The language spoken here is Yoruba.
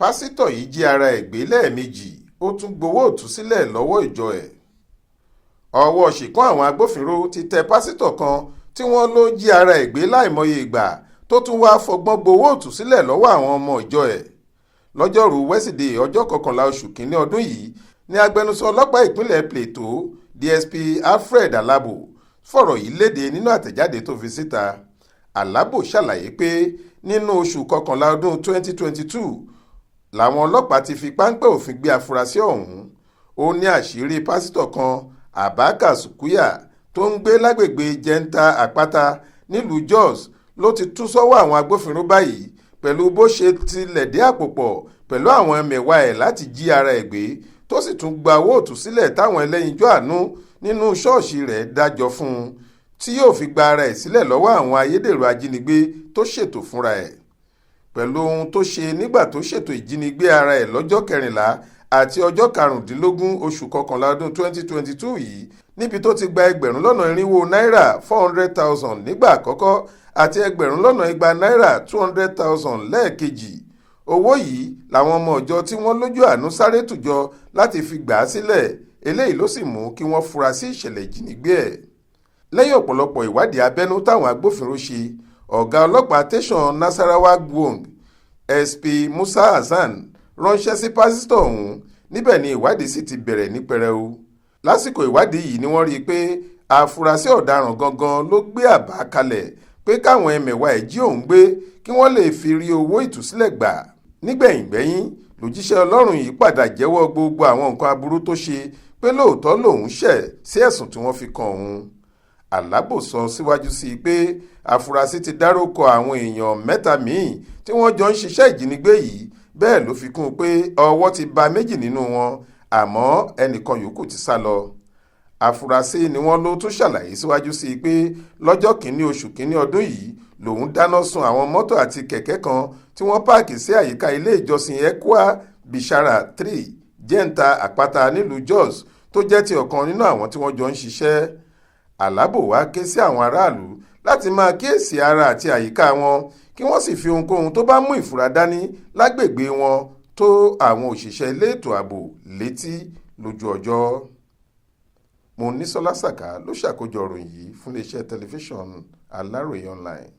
pásítọ̀ yìí jí ara ẹ̀ gbé lẹ́ẹ̀mejì ó tún gbowó ìtúsílẹ̀ lọ́wọ́ ìjọ ẹ̀. ọwọ́ ṣìkún àwọn agbófinró ti tẹ pásítọ̀ kan tí wọ́n ló jí ara ẹ̀ gbé láìmọye ìgbà tó tún wáá fọgbọ́n gbowó ìtúsílẹ̀ lọ́wọ́ àwọn ọmọ ìjọ ẹ̀. lọ́jọ́rùú wẹ́sídẹ̀ẹ́ ọjọ́ 11 oṣù kínní ọdún yìí ní agbẹnusọ ọlọ́pàá ìpínlẹ̀ Plateau DSP Alfred Alabo fọ̀rọ̀ yìí léde nínú àtẹ̀jáde tó fi síta. Alabo ṣàlàyé pé nínú oṣù kọkànlá ọdún 2022 làwọn ọlọ́pàá ti fi páńpẹ́ òfin gbé afurasí ọ̀hún. ó ní àṣírí pásítọ̀ kan Abaka Sukuya tó ń gbé lágbègbè Jẹ́ńtà Àpáta nílùú Jos ló ti tú sọ́wọ́ àwọn agbófinró báyìí pẹ̀lú bó ṣe tilẹ̀ dé àpò pọ̀ pẹ̀lú àwọn ẹmẹ̀wà ẹ̀ láti jí ara ẹ̀ gbé tó sì tún gba owó ìtúsílẹ̀ táwọn ẹlẹ́yinjú àánú nínú ṣọ́ọ̀ṣì rẹ̀ dájọ́ fún un tí yóò fi gba ara ẹ̀ sílẹ̀ lọ́wọ́ àwọn ayédèrú ajínigbé tó ṣètò fúnra ẹ̀. pẹ̀lú ohun tó ṣe nígbà tó ṣètò ìjínigbé ara ẹ̀ lọ́jọ́ 14 àti ọjọ́ 15 oṣù kọkànlá ọdún 2022 yìí níbi tó ti gba $200,000 náírà 400,000 nígbà àkọ́kọ́ àti $200,000 náírà 200,000 lẹ́ẹ̀kejì. owó yìí làwọn ọmọ ìjọ tí wọ́n lójú àánú sáré tùjọ láti fi gbà á sílẹ̀. eléyìí ló sì mú kí wọ́n fura sí ìṣẹ̀lẹ̀ ìjínigbé ẹ̀. lẹ́yìn ọ̀pọ̀lọpọ̀ ìwádìí abẹ́nú táwọn agbófinró ṣe, ọ̀gá ọlọ́pàá tẹ̀sán Nasarawa Gbowo SP Musa Hasan ránṣẹ́ sí pásítọ̀ ọ̀hún. níbẹ̀ ni ìwádìí sì ti bẹ̀rẹ̀ ní pẹrẹu. lásìkò ìwádìí yìí ni wọ́n rí i pé àfúrásì ọ̀daràn gangan ló gbé àbá kalẹ̀ pé káwọn ẹmẹ̀wà ẹ̀ jí òun gbé kí wọ́n lè fi rí owó ìtúsílẹ̀ gbà. nígbẹ̀yìngbẹ́yín lòjíṣẹ́ Ọlọ́run yìí padà jẹ́wọ́ gbogbo àwọn nǹkan aburú tó ṣe pé lóòótọ́ lòun ṣẹ̀ sí ẹ̀sùn tí wọ́n fi kan òun. Alabo sọ síwájú sí i pé àfúrásì ti dárúkọ àwọn èèyàn 3 míì tí wọ́n jọ ń ṣiṣẹ́ ìjínigbé yìí. bẹ́ẹ̀ ló fi kún un pé ọwọ́ ti ba 2 nínú wọn àmọ́ ẹnìkan yòókù ti sá lọ. àfúrásì ni wọ́n ló tún ṣàlàyé síwájú sí i pé lọ́jọ́ 1 oṣù kínní ọdún yìí lòun dáná sun àwọn mọ́tò àti kẹ̀kẹ́ kan tí wọ́n páàkì sí àyíká ilé ìjọsìn Ekwa Bishara 3 Jẹ́ńtà Àpáta nílùú Jos tó jẹ́ ti ọ̀kan nínú àwọn tí wọ́n jọ ń ṣiṣẹ́. Alabo wá ké sí àwọn aráàlú láti máa kíyèsí ara àti àyíká wọn kí wọ́n sì fi ohunkóhun tó bá mú ìfura dání lágbègbè wọn tó àwọn òṣìṣẹ́ ilé ètò ààbò létí lójú ọjọ́. Monísọ́lá Sàká ló ṣàkójọ ìròyìn yìí fún iléeṣẹ́ tẹlifíṣàn Aláròye online.